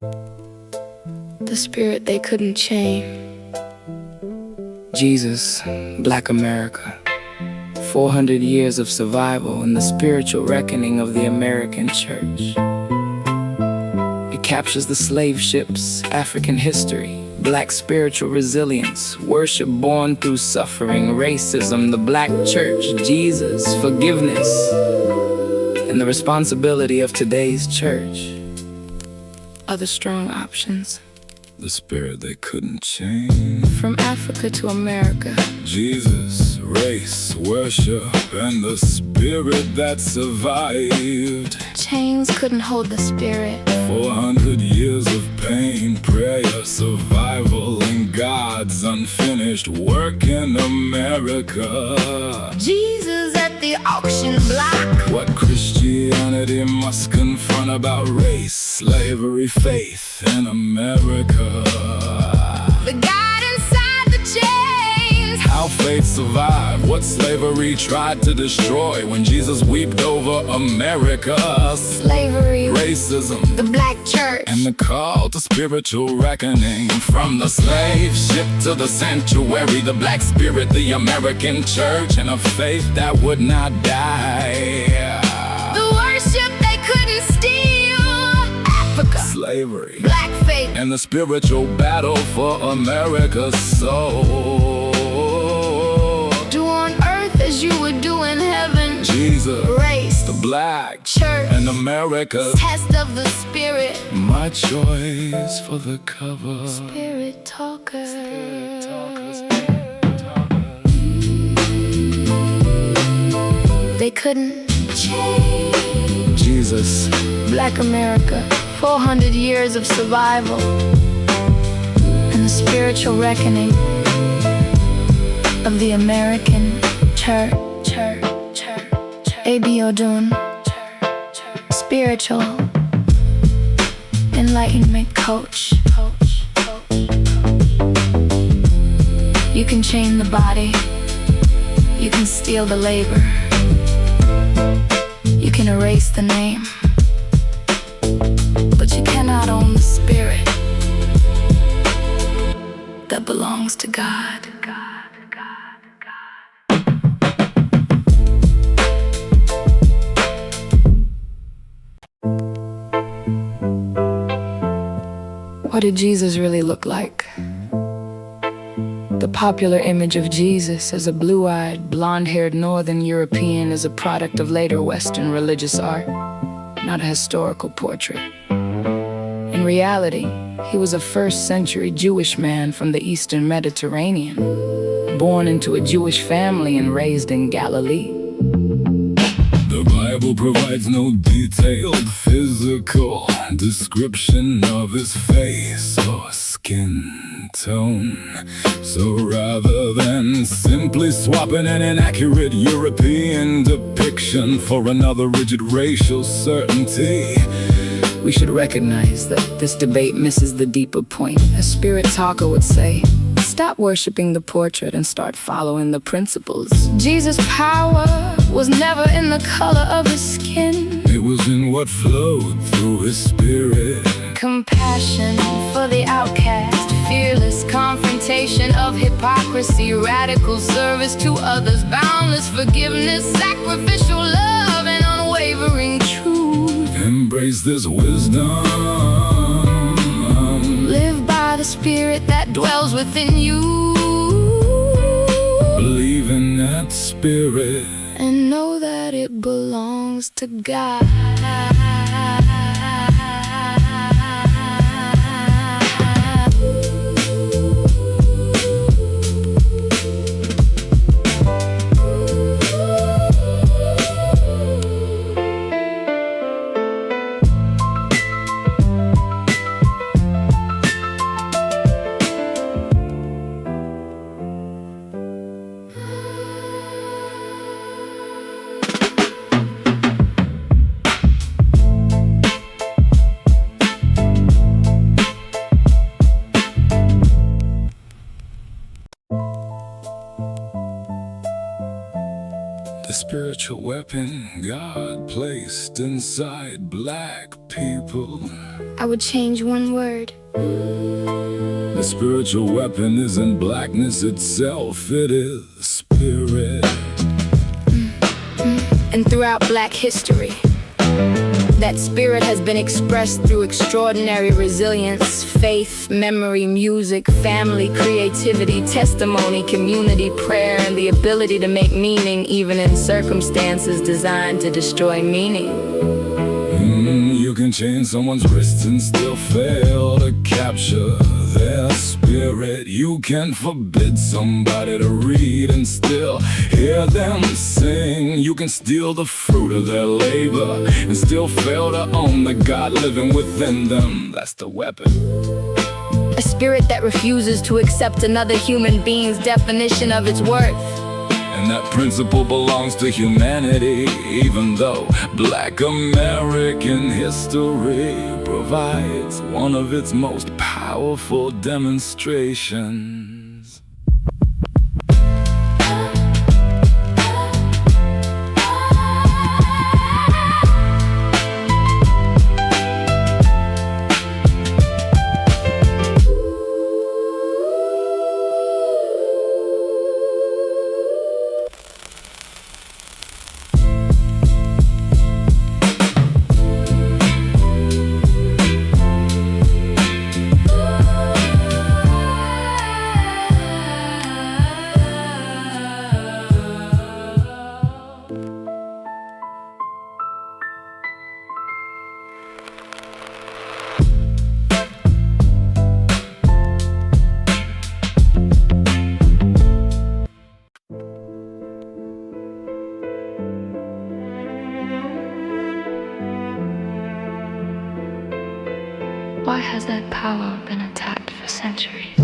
the spirit they couldn't chain. Jesus, Black America. 400 years of survival and the spiritual reckoning of the American church. It captures the slave ships, African history, Black spiritual resilience, worship born through suffering, racism, the Black church, Jesus, forgiveness, and the responsibility of today's church. Other strong options. The spirit they couldn't change. From Africa to America. Jesus, race, worship, and the spirit that survived. Chains couldn't hold the spirit. 400 years of pain, prayer, survival, and God's unfinished work in America. Jesus at the auction block. What Christianity must confront about race, slavery, faith in America. The God inside the chains. How faith survived, what slavery tried to destroy when Jesus wept over America. Slavery, Racism, the Black church, and the call to spiritual reckoning. From the slave ship to the sanctuary, the Black spirit, the American church, and a faith that would not die. the worship they couldn't steal. Africa, Slavery, Black faith, and the spiritual battle for America's soul. do on earth as you would do in heaven. Jesus, Race, the Black church, and America. test of the spirit. My choice for the cover. Spirit talker. They couldn't change. Jesus, Black America, 400 years of survival and the spiritual reckoning of the American church. A.B. Odun, spiritual enlightenment coach. You can chain the body, you can steal the labor, you can erase the name, but you cannot own the spirit that belongs to God. What did Jesus really look like? The popular image of Jesus as a blue-eyed, blonde-haired Northern European is a product of later Western religious art, not a historical portrait. In reality, he was a first-century Jewish man from the Eastern Mediterranean, born into a Jewish family and raised in Galilee. the Bible provides no detailed physical description of his face or skin tone. So rather than simply swapping an inaccurate European depiction for another rigid racial certainty, We should recognize that this debate misses the deeper point. As Spirit Talker would say, stop worshiping the portrait and start following the principles. Jesus' power was never in the color of his skin. it was in what flowed through his spirit. Compassion for the outcast, fearless confrontation of hypocrisy, radical service to others, boundless forgiveness, sacrificial love, and unwavering truth. Embrace this wisdom. Live by the spirit that dwells within you, Believe in that spirit. and know that it belongs to God. spiritual weapon God placed inside black people. I would change one word. The spiritual weapon isn't blackness itself, it is spirit. And throughout black history, that spirit has been expressed through extraordinary resilience, faith, memory, music, family, creativity, testimony, community, prayer, and the ability to make meaning even in circumstances designed to destroy meaning. You can chain someone's wrists and still fail to capture their spirit. You can forbid somebody to read and still hear them sing. You can steal the fruit of their labor and still fail to own the God living within them. That's the weapon. A spirit that refuses to accept another human being's definition of its worth. And that principle belongs to humanity, even though Black American history provides one of its most powerful demonstrations. Why has that power been attacked for centuries?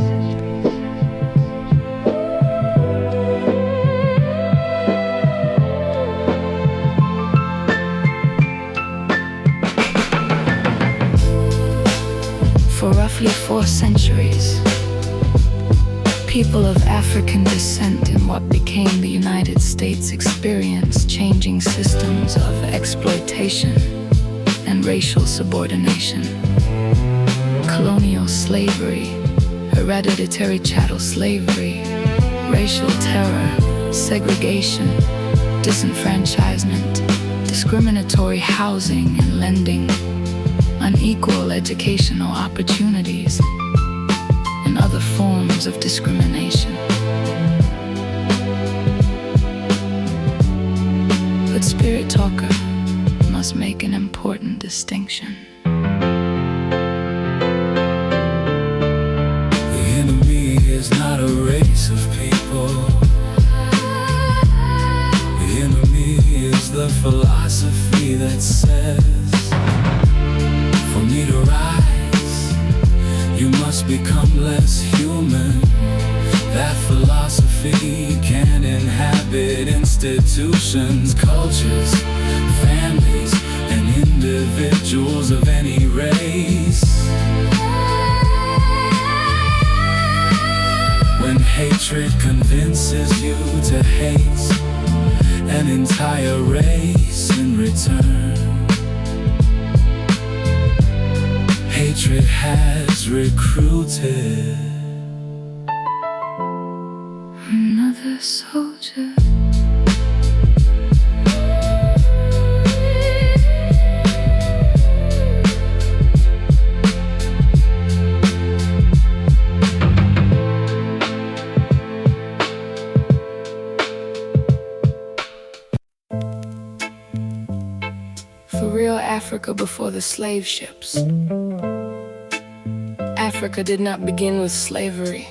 For roughly 4 centuries, people of African descent in what became the United States experienced changing systems of exploitation and racial subordination. Colonial slavery, hereditary chattel slavery, racial terror, segregation, disenfranchisement, discriminatory housing and lending, unequal educational opportunities, and other forms of discrimination. But Spirit Talker must make an important distinction. Is not a race of people. The enemy is the philosophy that says, for me to rise, you must become less human. That philosophy can inhabit institutions, cultures, families, and individuals of any race. When hatred convinces you to hate an entire race in return, hatred has recruited Another soldier. For real Africa before the slave ships. Africa did not begin with slavery.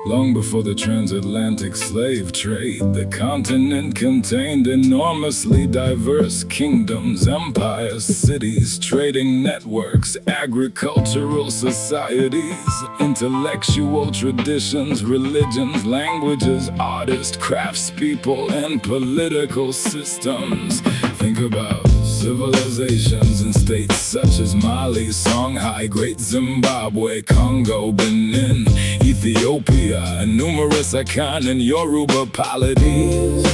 Long before the transatlantic slave trade, the continent contained enormously diverse kingdoms, empires, cities, trading networks, agricultural societies, intellectual traditions, religions, languages, artists, craftspeople, and political systems. Think about civilizations in states such as Mali, Songhai, Great Zimbabwe, Congo, Benin, Ethiopia, and numerous Akan and Yoruba polities,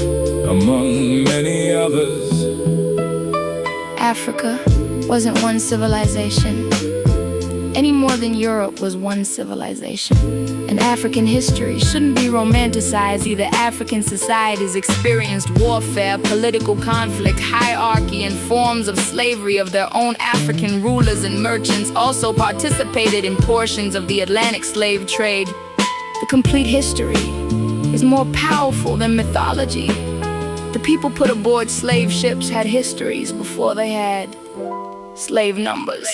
among many others. Africa wasn't one civilization, any more than Europe was one civilization. And African history shouldn't be romanticized either. African societies experienced warfare, political conflict, hierarchy, and forms of slavery of their own. African rulers and merchants also participated in portions of the Atlantic slave trade. The complete history is more powerful than mythology. The people put aboard slave ships had histories before they had slave numbers.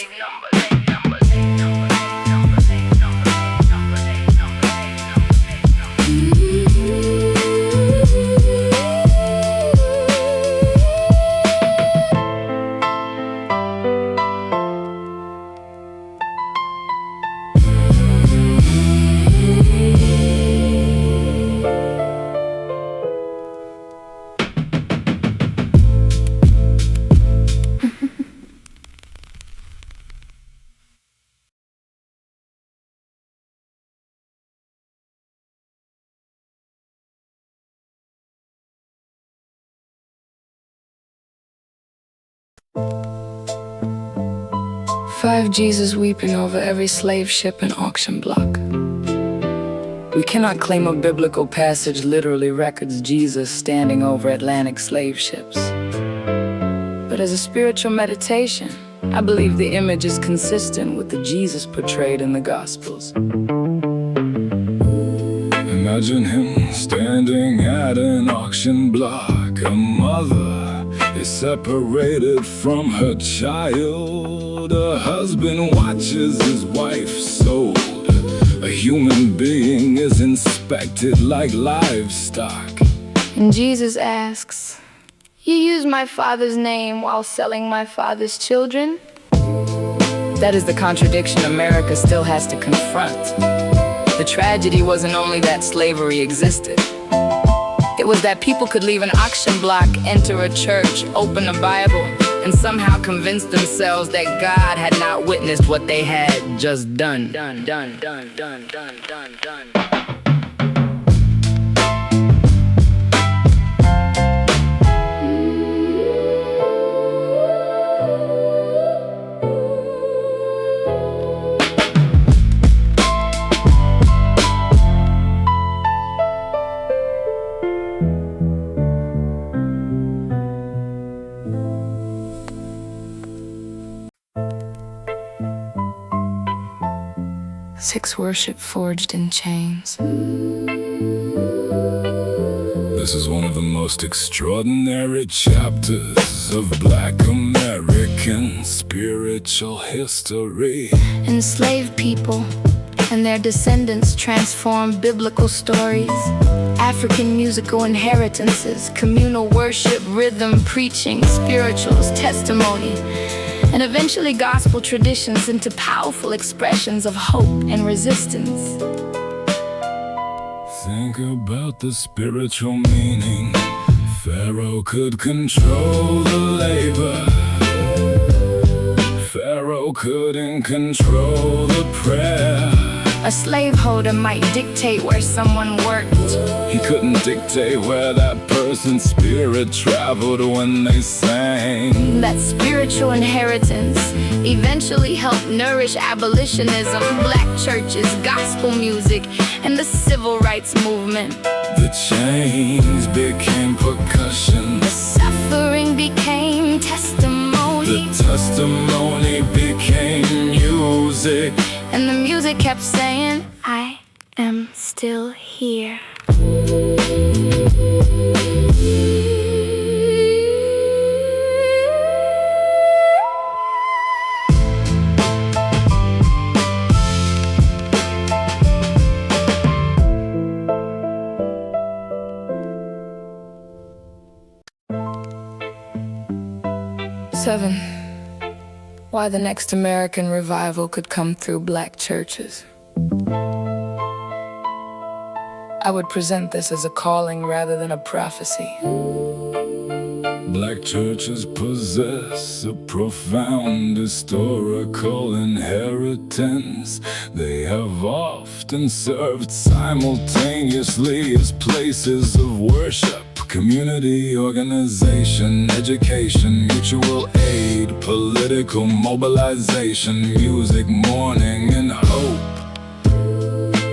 5 Jesus weeping over every slave ship and auction block. We cannot claim a biblical passage literally records Jesus standing over Atlantic slave ships. But as a spiritual meditation, I believe the image is consistent with the Jesus portrayed in the Gospels. Imagine him standing at an auction block. A mother is separated from her child. A husband watches his wife sold. A human being is inspected like livestock. And Jesus asks, "You use my Father's name while selling my Father's children?" That is the contradiction America still has to confront. The tragedy wasn't only that slavery existed. It was that people could leave an auction block, enter a church, open a Bible, and somehow convince themselves that God had not witnessed what they had just done. 6 worship forged in chains. This is one of the most extraordinary chapters of Black American spiritual history. Enslaved people and their descendants transformed biblical stories. African musical inheritances, communal worship, rhythm, preaching, spirituals, testimony, and eventually gospel traditions into powerful expressions of hope and resistance. Think about the spiritual meaning. Pharaoh could control the labor. Pharaoh couldn't control the prayer. A slaveholder might dictate where someone worked. He couldn't dictate where that person's spirit traveled when they sang. That spiritual inheritance eventually helped nourish abolitionism, black churches, gospel music, and the civil rights movement. The chains became percussion. The suffering became testimony. The testimony became music. And the music kept saying, "I am still here." Seven, why the next American revival could come through black churches. I would present this as a calling rather than a prophecy. Black churches possess a profound historical inheritance. They have often served simultaneously as places of worship, community organization, education, mutual aid, political mobilization, music, mourning, and hope.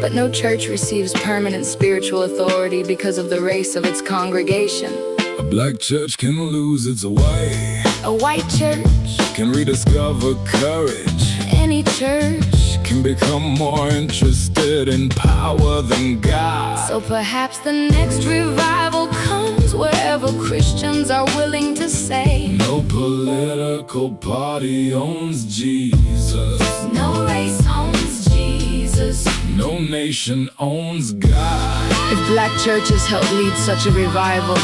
But no church receives permanent spiritual authority because of the race of its congregation. A black church can lose its way. A white church, Can rediscover courage. any church. Can become more interested in power than God. So perhaps the next revival comes wherever Christians are willing to say, No political party owns Jesus. no race owns Jesus. No nation owns God. If black churches help lead such a revival,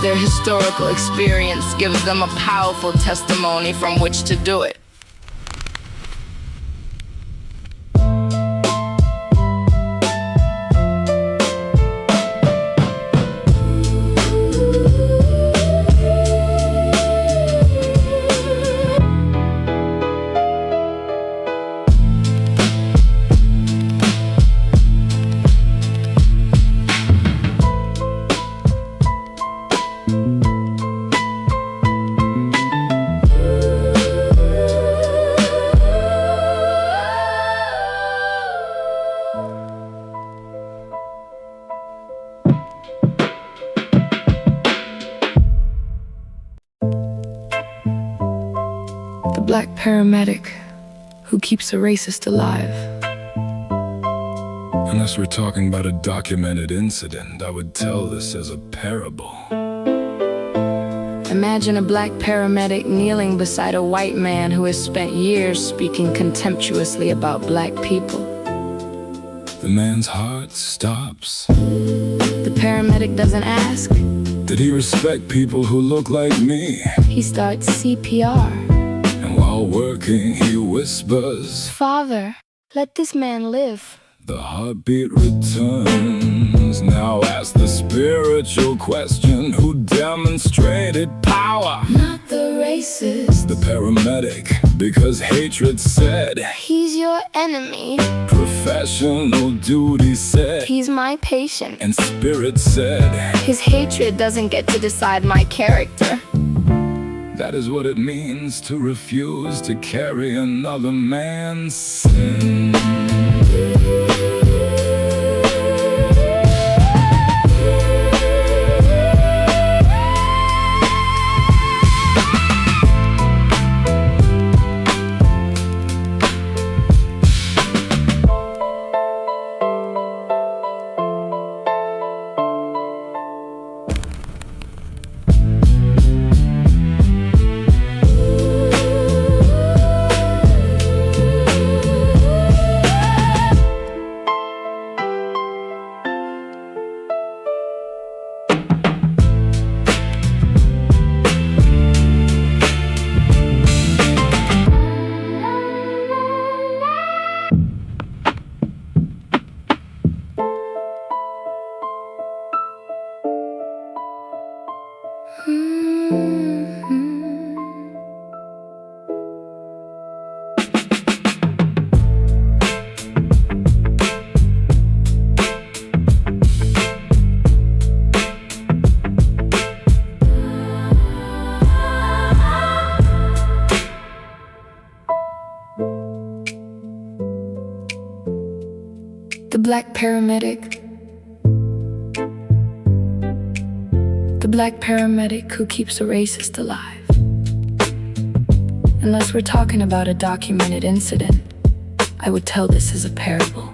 their historical experience gives them a powerful testimony from which to do it. The black paramedic who keeps a racist alive. Unless we're talking about a documented incident, I would tell this as a parable. Imagine a black paramedic kneeling beside a white man who has spent years speaking contemptuously about black people. The man's heart stops. The paramedic doesn't ask. Did he respect people who look like me? He starts CPR. And while working, he whispers, Father, let this man live. the heartbeat returns. Now ask the spiritual question, who demonstrated power? Not the racist. The paramedic, because hatred said. He's your enemy. Professional duty said. He's my patient. And spirit said. His hatred doesn't get to decide my character. That is what it means to refuse to carry another man's sin. The black paramedic. The black paramedic who keeps a racist alive. Unless we're talking about a documented incident, I would tell this as a parable.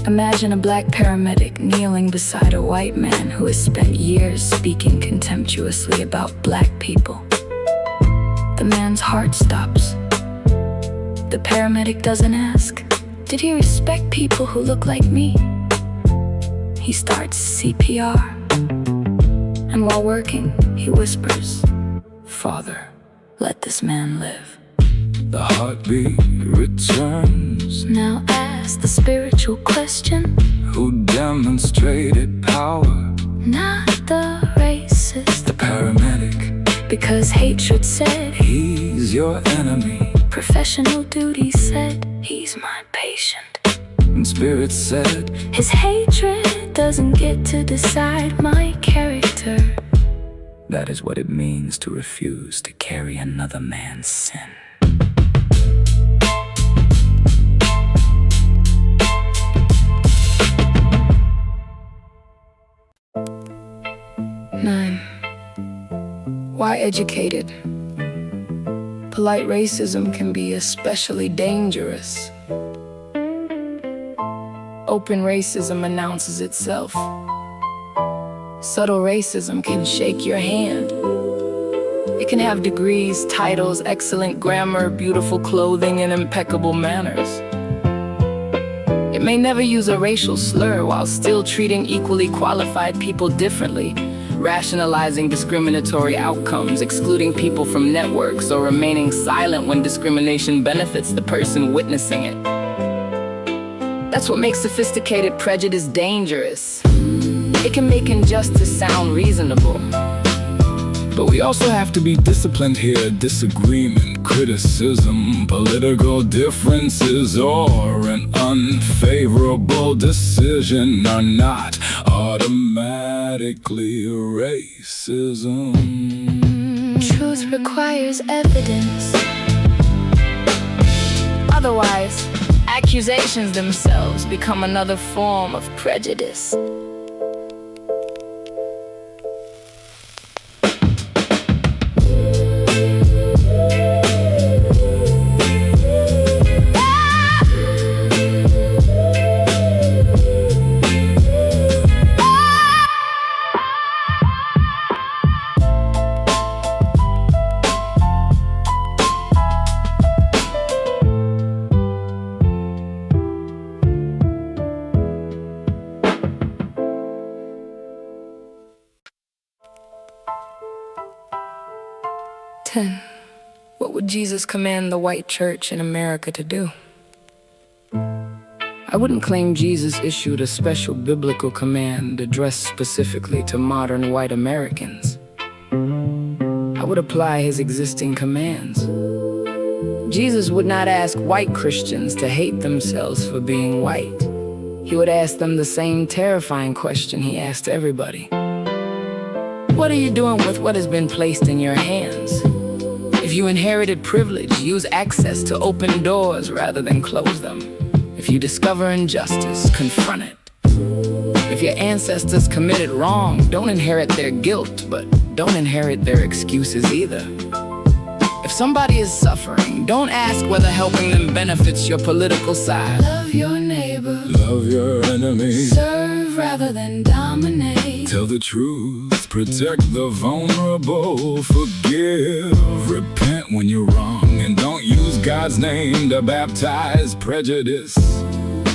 Imagine a black paramedic kneeling beside a white man who has spent years speaking contemptuously about black people. The man's heart stops. The paramedic doesn't ask, did he respect people who look like me? He starts CPR. And while working, he whispers, Father, let this man live. The heartbeat returns. Now ask the spiritual question, Who demonstrated power? not the racist. Because hatred said he's your enemy. professional duty said he's my patient. And spirit said His hatred doesn't get to decide my character. that is what it means to refuse to carry another man's sin. Nine. Why educated? Polite racism can be especially dangerous. Open racism announces itself. Subtle racism can shake your hand. It can have degrees, titles, excellent grammar, beautiful clothing, and impeccable manners. It may never use a racial slur while still treating equally qualified people differently, rationalizing discriminatory outcomes, excluding people from networks, or remaining silent when discrimination benefits the person witnessing it. That's what makes sophisticated prejudice dangerous. It can make injustice sound reasonable. but we also have to be disciplined here. Disagreement, criticism, political differences, or an unfavorable decision are not automatically racism. Truth requires evidence. Otherwise, accusations themselves become another form of prejudice. What would Jesus command the white church in America to do? I wouldn't claim Jesus issued a special biblical command addressed specifically to modern white Americans. I would apply his existing commands. Jesus would not ask white Christians to hate themselves for being white. He would ask them the same terrifying question he asked everybody. What are you doing with what has been placed in your hands? If you inherited privilege, use access to open doors rather than close them. If you discover injustice, confront it. If your ancestors committed wrong, don't inherit their guilt, but don't inherit their excuses either. If somebody is suffering, don't ask whether helping them benefits your political side. Love your neighbor. Love your enemy. Serve rather than dominate. Tell the truth, protect the vulnerable, forgive, repent when you're wrong, and don't use God's name to baptize prejudice.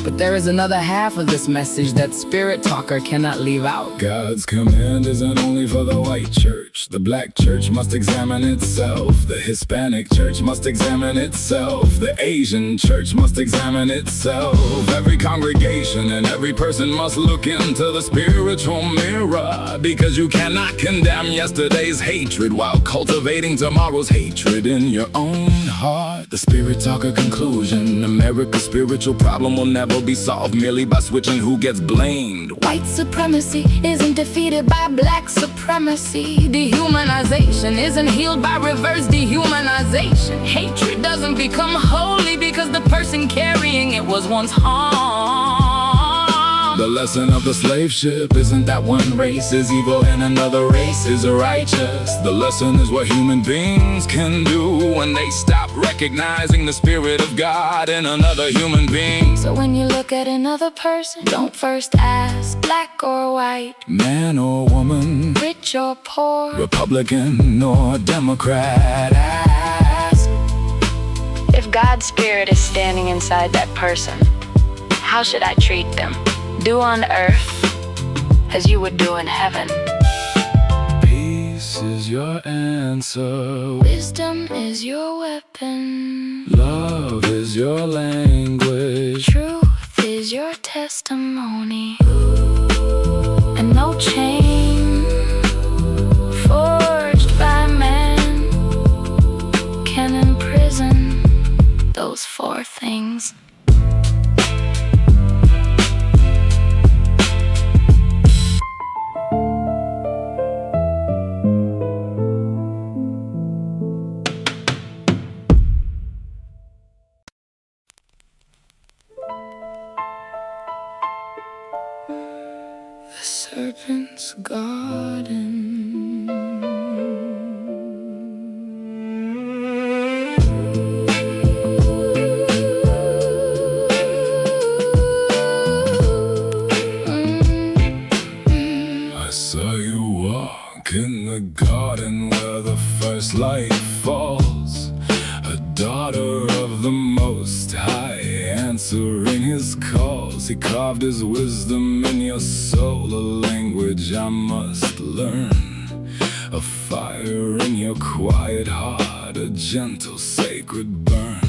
But there is another half of this message that Spirit Talker cannot leave out. God's command isn't only for the white church. The black church must examine itself. The Hispanic church must examine itself. The Asian church must examine itself. Every congregation and every person must look into the spiritual mirror, because you cannot condemn yesterday's hatred while cultivating tomorrow's hatred in your own heart. The Spirit Talker conclusion: America's spiritual problem will never be solved merely by switching who gets blamed. White supremacy isn't defeated by black supremacy. Dehumanization isn't healed by reverse dehumanization. Hatred doesn't become holy because the person carrying it was once harmed. The lesson of the slave ship isn't that one race is evil and another race is righteous. The lesson is what human beings can do when they stop recognizing the Spirit of God in another human being. So when you look at another person, don't first ask black or white, Man or woman, rich or poor, Republican or Democrat. ask if God's Spirit is standing inside that person. How should I treat them? Do on earth as you would do in heaven. Peace is your answer. Wisdom is your weapon. Love is your language. Truth is your testimony. And no chain forged by man those four things. The serpent's garden. I saw you walk in the garden where the first light falls. A daughter of the Most High, answering his calls. He carved his wisdom in your soul, a language I must learn. A fire in your quiet heart, a gentle sacred burn.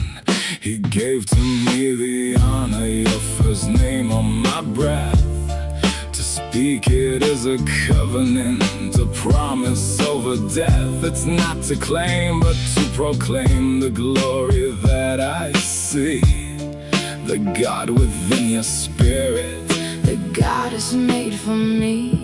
He gave to me the honor, your first name on my breath. To speak it is a covenant, a promise over death. It's not to claim, but to proclaim the glory that I see. The God within your spirit, The God is made for me.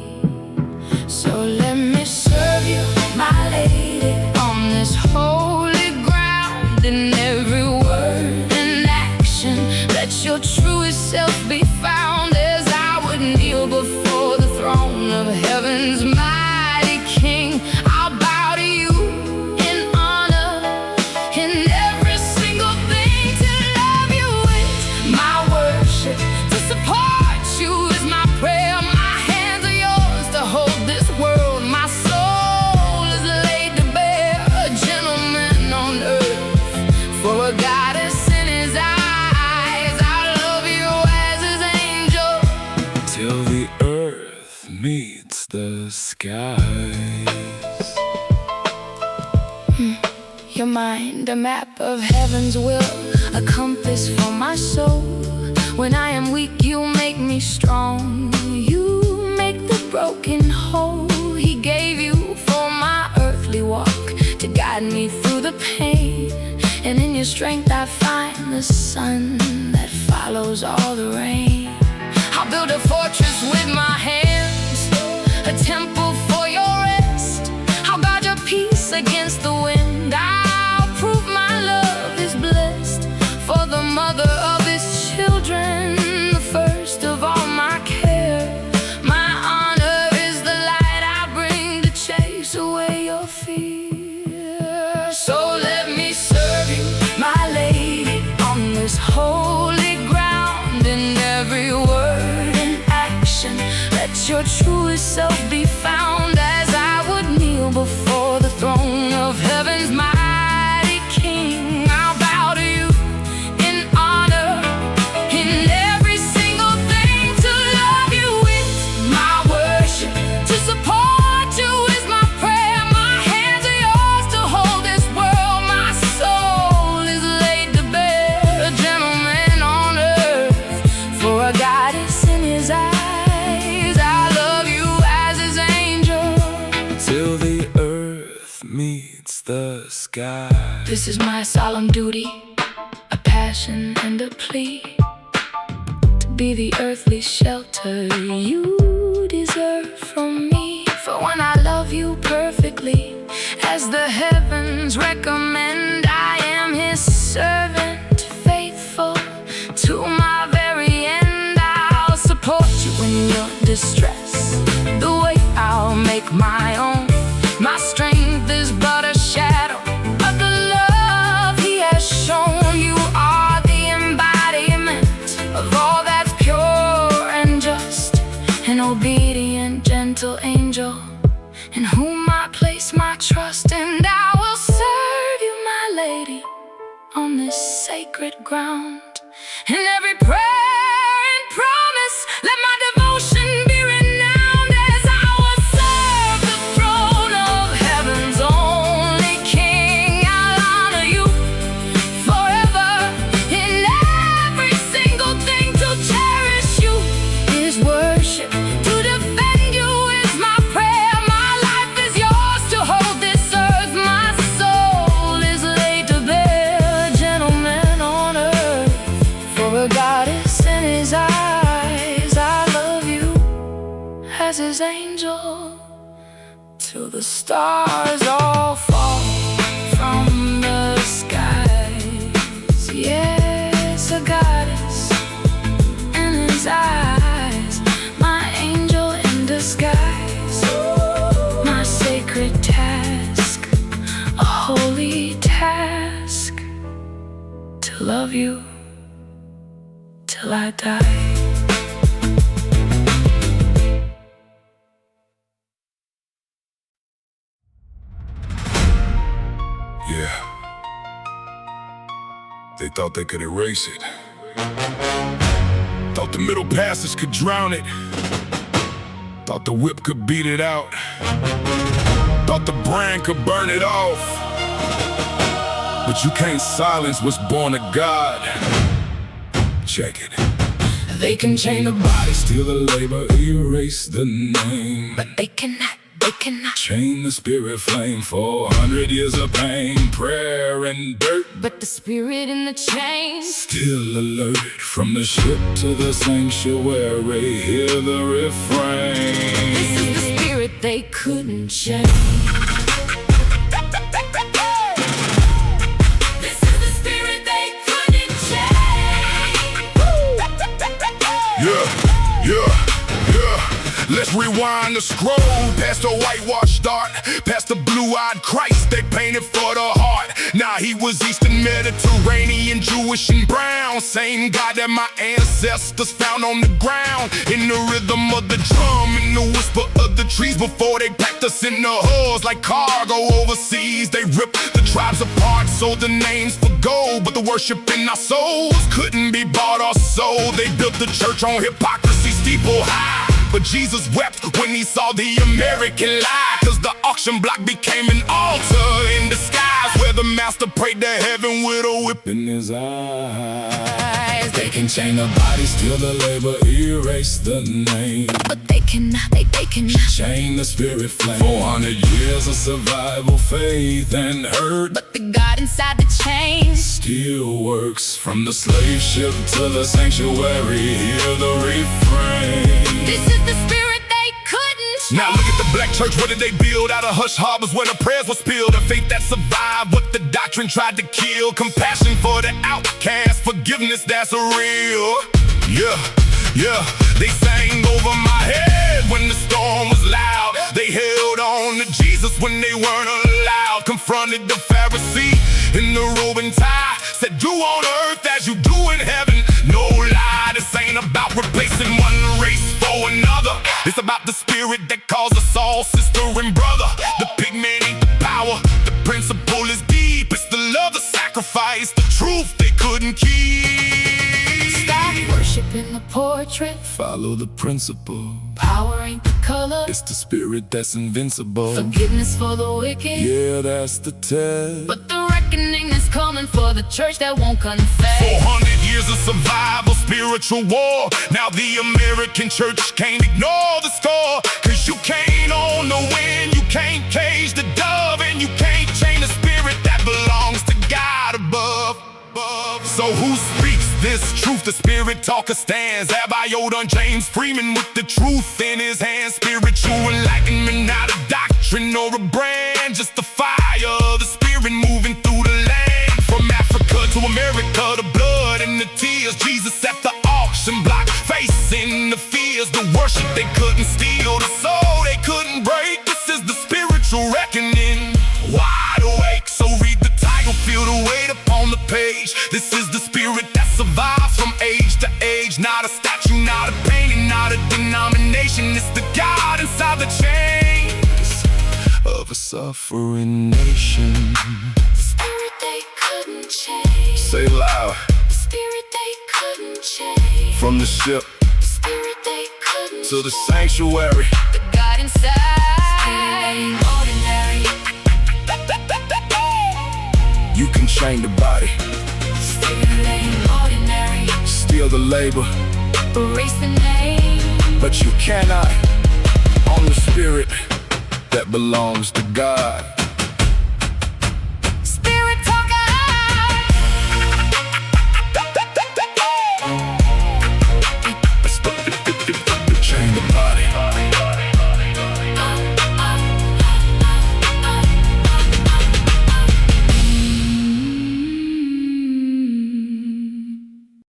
So let me serve you, my lady, on this holy ground. In every word and action, let your truest self be found. As I would kneel before the throne of heaven's mighty King, I'll bow to you in honor, in every single thing. To love you is my worship, to support you is my prayer. My hands are yours to hold this world. My soul is laid to bear, a gentleman on earth, for a goddess in his eyes. I love you as his angel, till the earth meets the skies. your mind, a map of heaven's will, a compass for my soul. When I am weak, you make me strong. You make the broken whole. He gave you for my earthly walk, to guide me through the pain. And in your strength I find the sun that follows all the rain. I'll build a fortress with my hands, a temple for your rest. I'll guard your peace against the wind. I'll prove my love is blessed, for the mother of his children, the first of all my care. My honor is the light I bring to chase away your fear. So let me serve you, my lady, on this holy ground. In every word and action, let your truest self be found. As I would kneel before the throne of heaven's mighty King, I'll bow to you in honor, in every single thing. To love you is my worship, to support you is my prayer. My hands are yours to hold this world. My soul is laid to bear, a gentleman on earth, for a goddess in his eyes. I love you as his angel, Till the earth meets the sky. this is my solemn duty, a passion and a plea, to be the earthly shelter you deserve from me. For when I love you perfectly, as the heavens recommend, I am his servant, faithful to my very end. I'll support you in your distress, the way I'll make my own. My strength is but a shadow of the love he has shown. You are the embodiment of all that's pure and just, an obedient, gentle angel, in whom I place my trust. And I will serve you, my lady, on this sacred ground. In every prayer and promise, let my devotion be renowned. As I will serve the throne of heaven's only King, I'll honor you forever. In every single thing, to cherish you is worship, to defend you is my prayer. My life is yours to hold this earth. My soul is laid to bear, a gentleman on His angel till the stars all fall from the skies. Yes, a goddess in His eyes, my angel in disguise, my sacred task, a holy task, to love you till I die. Yeah. They thought they could erase it. Thought the middle passage could drown it. Thought the whip could beat it out. Thought the brand could burn it off. But you can't silence what's born of God. Check it. They can chain the body, steal the labor, erase the name, But they cannot chain the spirit flame. 400 years of pain, prayer and dirt, but the spirit in the chains. still alert. From the ship to the sanctuary, hear the refrain. This is the spirit they couldn't change. This is the spirit they couldn't change. Yeah, yeah, yeah. Let's rewind the scroll, past the whitewashed art, past the blue-eyed Christ they painted for the heart. Now he was Eastern Mediterranean, Jewish and brown. Same God that my ancestors found on the ground. In the rhythm of the drum, in the whisper of the trees. Before they packed us in the hulls like cargo overseas, they ripped the tribes apart, sold the names for gold. But the worship in our souls couldn't be bought or sold. They built the church on hypocrisy, steeple high. But Jesus wept when He saw the American lie, 'cause the auction block became an altar in disguise, where the master prayed to heaven with a whip in his eyes. They can chain the body, steal the labor, erase the name, But they cannot chain the spirit flame. 400 years of survival, faith and hurt, but the God inside the chains still works. From the slave ship to the sanctuary, hear the refrain. This is the spirit they couldn't change. Now look at the black church, what did they build? Out of hush harbors where the prayers were spilled. A faith that survived what the doctrine tried to kill. Compassion for the outcast, forgiveness that's real. Yeah, yeah, they sang over my head when the storm was loud. They held on to Jesus when they weren't allowed. Confronted the Pharisee in the robe and tie, said, do on earth as you do in heaven. No lie, this ain't about replacing one race for another. It's about the spirit that calls us all sister and brother. The pigment ain't the power, the principle is deep. It's the love, the sacrifice, the truth they couldn't keep. Stop worshiping the portrait. Follow the principle. Power ain't the color. It's the spirit that's invincible. Forgiveness for the wicked. Yeah, that's the test. But the reckoning is coming for the church that won't confess. 400 years of survival, spiritual war. Now the American church can't ignore the score. 'Cause you can't own the wind, you can't cage the dove, and you can't chain the spirit that belongs to God above. So who speaks this truth? The spirit talker stands. Abiodun James Freeman with the truth in his hand. Spiritual enlightenment, not a doctrine or a brand, just the fire of the spirit moving through the land. From Africa to America, the blood and the tears. Jesus at the auction block, facing the fears. The worship they couldn't steal, the soul they couldn't break. This is the spiritual reckoning, wide awake. So read the title, feel the weight upon the page. This is the spirit that survives from age to age. Not a statue, not a painting, not a denomination. It's the God inside the chains of a suffering nation. The spirit they couldn't change. Say loud. The spirit they couldn't change. From the ship The spirit they couldn't to the sanctuary, The God inside ain't ordinary. you can chain the body, Spirit ain't ordinary. steal the labor, Erase the name. but you cannot own the spirit that belongs to God.